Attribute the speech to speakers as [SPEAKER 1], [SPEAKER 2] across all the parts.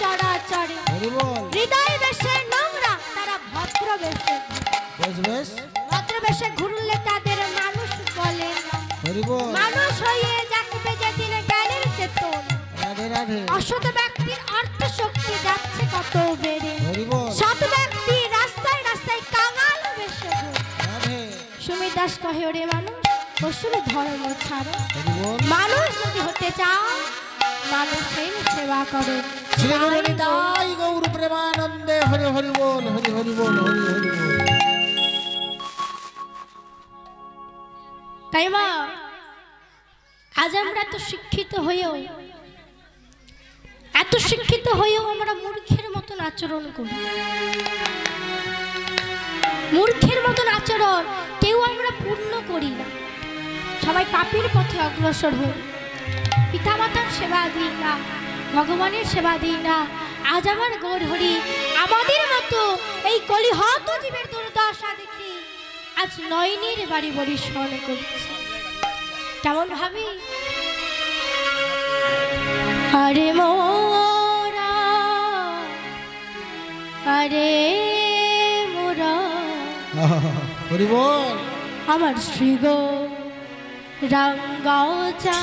[SPEAKER 1] চরাচরে হৃদয় বেশে নোংরা তারা ভদ্র বেশে ভদ্র বেশে ঘুরলে তাদের মানুষ বলে মানুষ হয়ে যাকবে যেদিন জ্ঞানের চেতন অসৎ ব্যক্তির অর্থ শক্তি যাচ্ছে কত বেড়ে সৎ ব্যক্তি রাস্তায় রাস্তায় কাঙাল বেশে সুমিত দাস কহে ওরে মানুষ পশুর ধর্ম ছাড়ো মানুষ যদি হতে চাও মানুষের সেবা করো গৌর প্রেমানন্দে হরি হরি বল হরি হরি বল হরি হরি বল। তাই মা আজ আমরা এত শিক্ষিত হয়েও আমরা মূর্খের মতন আচরণ করি মূর্খের মতন আচরণ কেউ আমরা পূর্ণ করি না সবাই পাপের পথে অগ্রসর হই পিতামাতার সেবা দিই না ভগবানের সেবা দিই না আজ আমার গৌর হরি আমাদের মতো এই কলিহত জীবের দুর্দশা দেখি আজ নয়নের বাড়ি বাড়ি স্মরণ করছে কেমন ভাবি আরে মোরা আরে মোরা হরি বল আমার শ্রী গো রঙ্গাও চা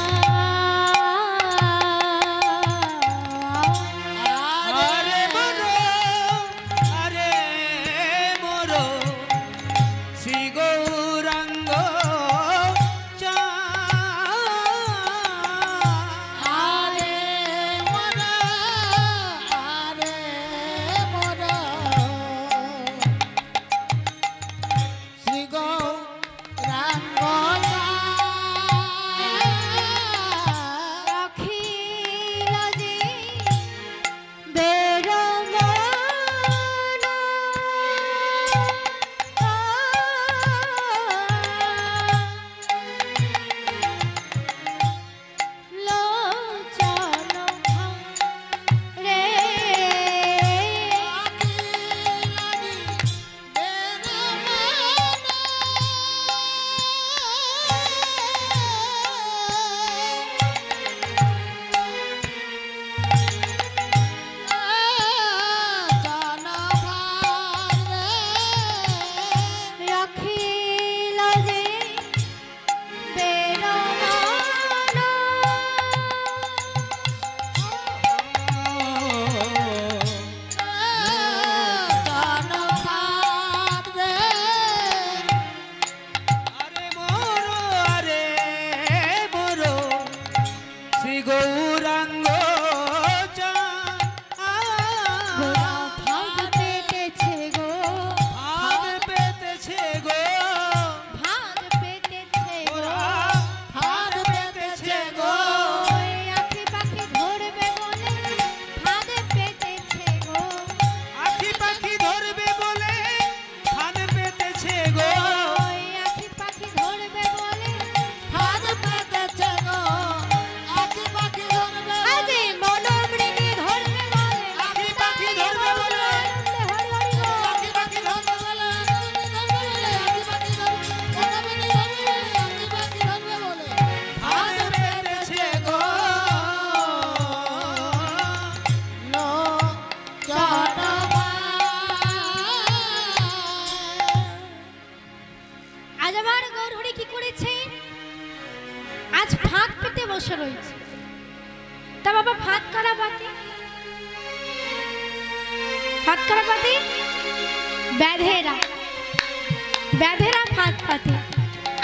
[SPEAKER 1] ব্যাধেরা ফাঁদ পাতে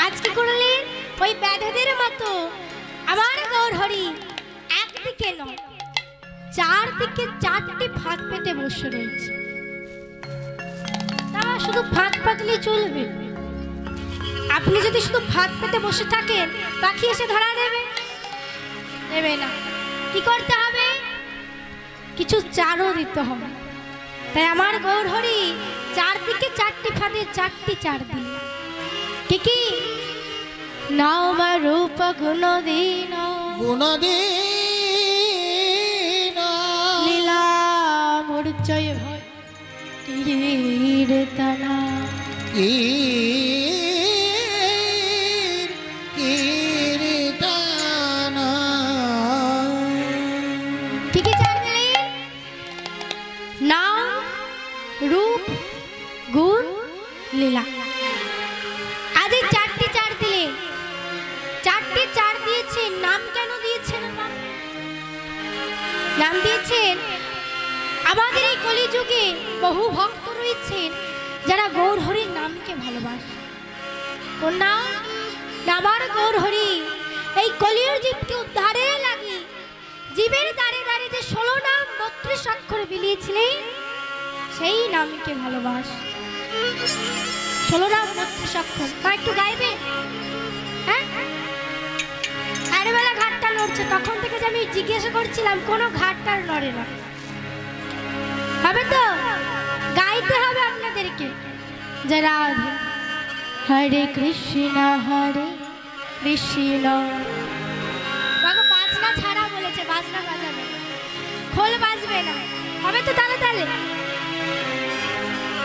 [SPEAKER 1] আজ কি করলেন ওই ব্যাধেদের মতো আমার গৌর হরি একদিকে নয় চারদিকে চারটি ফাঁদ পেতে বসে রয়েছে তা শুধু ফাঁদ পাতলে চলবে আপনি যদি শুধু ফাঁদ পেতে বসে থাকেন পাখি এসে ধরা দেবে না কি করতে হবে কিছু চারও দিতে হবে তাই আমার গৌর হরি চারদিকে চারটি ফাঁদে চারটি চার দিন কি নাও মা রূপ গুণদীন লীলা মূর্চয় ভয় কীর্তনা লীলা। আজ এই 4টি চার দিলেন, 4টি চার দিয়েছেন। নাম কেন দিয়েছেন? নাম দিয়েছেন আমাদের এই কলিযুগে বহু ভক্ত রয়েছেন যারা গৌর হরির নামকে ভালোবাসে। কোন নাম? আমার গৌর হরি। এই কলির জীবকে উদ্ধারে লাগি জীবের দ্বারে দ্বারে যে 16 নাম 32 অক্ষর বিলিয়েছিলেন সেই নামকে ভালোবাস। 16 নাম 32 অক্ষর একটু গাইবে? হ্যাঁ, আরেবেলা ঘাটটা নড়ছে, তখন থেকে যে আমি জিজ্ঞাসা করছিলাম কোনো ঘাটটার নড়ে না। হবে তো? গাইতে হবে আপনাদেরকে। জয় রাধে। হরে কৃষ্ণ হরে কৃষ্ণ। বাজনা ছাড়া বলেছে, বাজনা বাজাবে, খোল বাজবে না। হবে তো তাহলে? তাহলে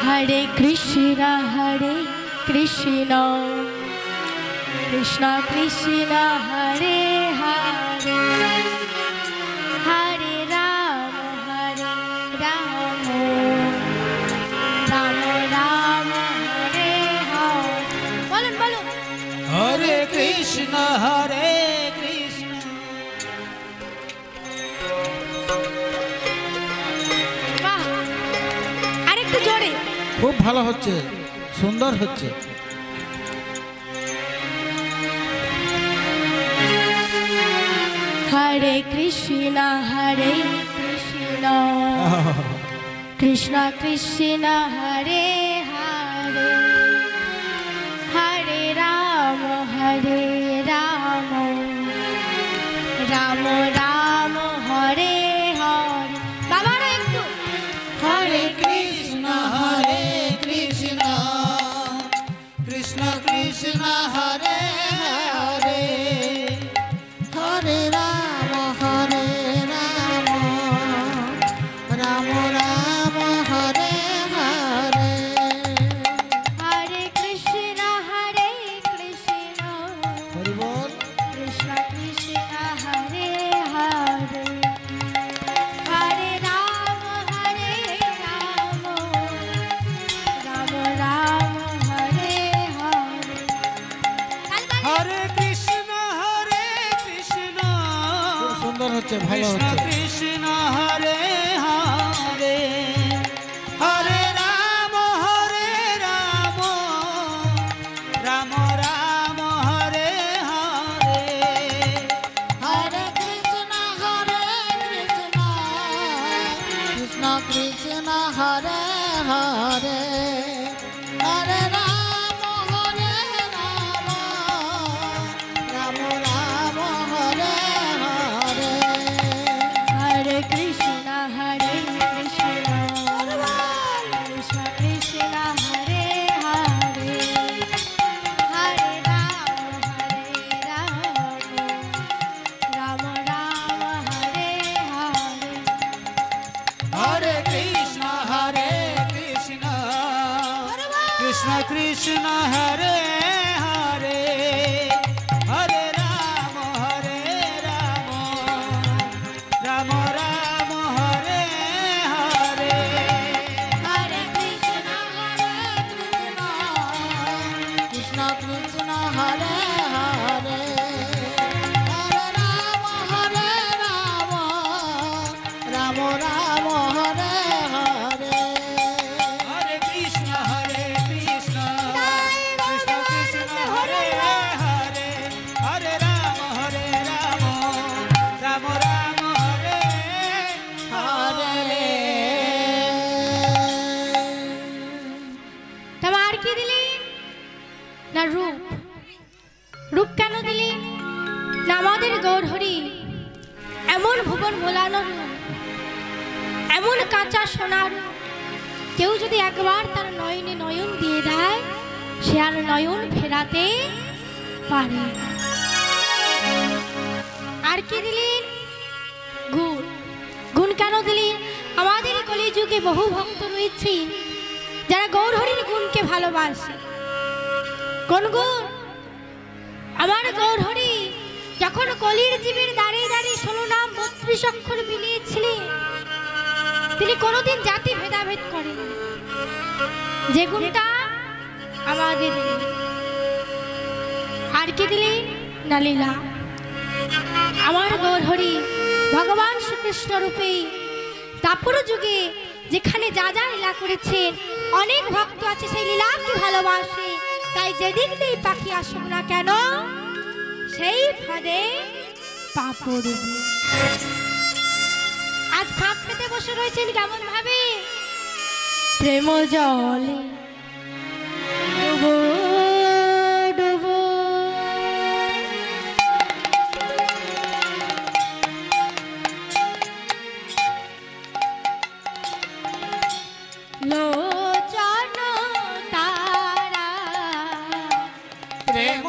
[SPEAKER 1] হরে কৃষ্ণ কৃষ্ণ কৃষ্ণ হরে হরে, হরে রাম রাম রাম হরে হরে। বলুন বলুন।
[SPEAKER 2] হরে কৃষ্ণ হরে কৃষ্ণ।
[SPEAKER 1] বাহ, আরেকটু জোরে।
[SPEAKER 2] খুব ভালো হচ্ছে, সুন্দর হচ্ছে।
[SPEAKER 1] হরে কৃষ্ণ কৃষ্ণ কৃষ্ণ হরে হরে, হরে রাম রাম রাম হরে হরে। বাবারা একটু
[SPEAKER 2] হরে কৃষ্ণ কৃষ্ণ কৃষ্ণ হরে হরে, হরে রাম রাম রাম হরে হরে।
[SPEAKER 1] হরে কৃষ্ণ কৃষ্ণ
[SPEAKER 2] হরি বল।
[SPEAKER 1] কৃষ্ণ কৃষ্ণ হরে হরে, হরে রাম রাম রাম হরে হরে।
[SPEAKER 2] হরে কৃষ্ণ কৃষ্ণ। খুব সুন্দর হচ্ছে, ভালো হচ্ছে। কৃষ্ণ হরে হরে, হরে রাম রাম রাম হরে হরে। হরে কৃষ্ণ কৃষ্ণ কৃষ্ণ হরে হরে, হরে রাম রাম রাম হরে হরে।
[SPEAKER 1] হরে কৃষ্ণ কৃষ্ণ কৃষ্ণ কৃষ্ণ হরে হরে, হরে রাম রাম রাম হরে হরে।
[SPEAKER 2] হরে কৃষ্ণ কৃষ্ণ কৃষ্ণ কৃষ্ণ হরে হরে, হরে রাম রাম রাম হরে হরে।
[SPEAKER 1] হরে কৃষ্ণ
[SPEAKER 2] কৃষ্ণ কৃষ্ণ হরে হরে, হরে রাম রাম রাম হরে হরে। হরে কৃষ্ণ কৃষ্ণ কৃষ্ণ কৃষ্ণ হরে হরে, হরে রাম রাম রাম হরে হরে।
[SPEAKER 1] তোমার কি দিলি না রূপ? রূপ কেন দিলি না? আমাদের গৌর হরি এমন ভুবন ভোলানো রূপ, এমন কাঁচা সোনার, কেউ যদি একবার তার নয়নে নয়ন দিয়ে দেয় সে আর নয়ন ফেরাতে পারে। আর কি দিলেন? গুণ। গুণ কেন দিলেন? আমাদের কলিযুগে বহু ভক্ত রয়েছেন যারা গৌর হরির গুণকে ভালোবাসে। কোন গুণ? আমার গৌর হরি যখন কলির জীবের দাঁড়িয়ে দাঁড়িয়ে 16 নাম 32 অক্ষর বিলিয়েছিলেন, তিনি কোনোদিন জাতি ভেদাভেদ করেন। যে গুণটা আমাদের আর কি দিলেন না লীলা। আমার গৌরহরি ভগবান শ্রীকৃষ্ণ রূপে দাপর যুগে যেখানে যা যা লীলা করেছেন, অনেক ভক্ত আছে সেই লীলাকে ভালোবাসে, তাই যেদিক দিয়ে পাখি আসুক না কেন সেই ফাঁদে পা পড়বে। আজ ফাঁদ পেতে বসে রয়েছেন কেমন ভাবে, প্রেম জলে ডুবো ডুবো লোচন তারা
[SPEAKER 2] প্রেম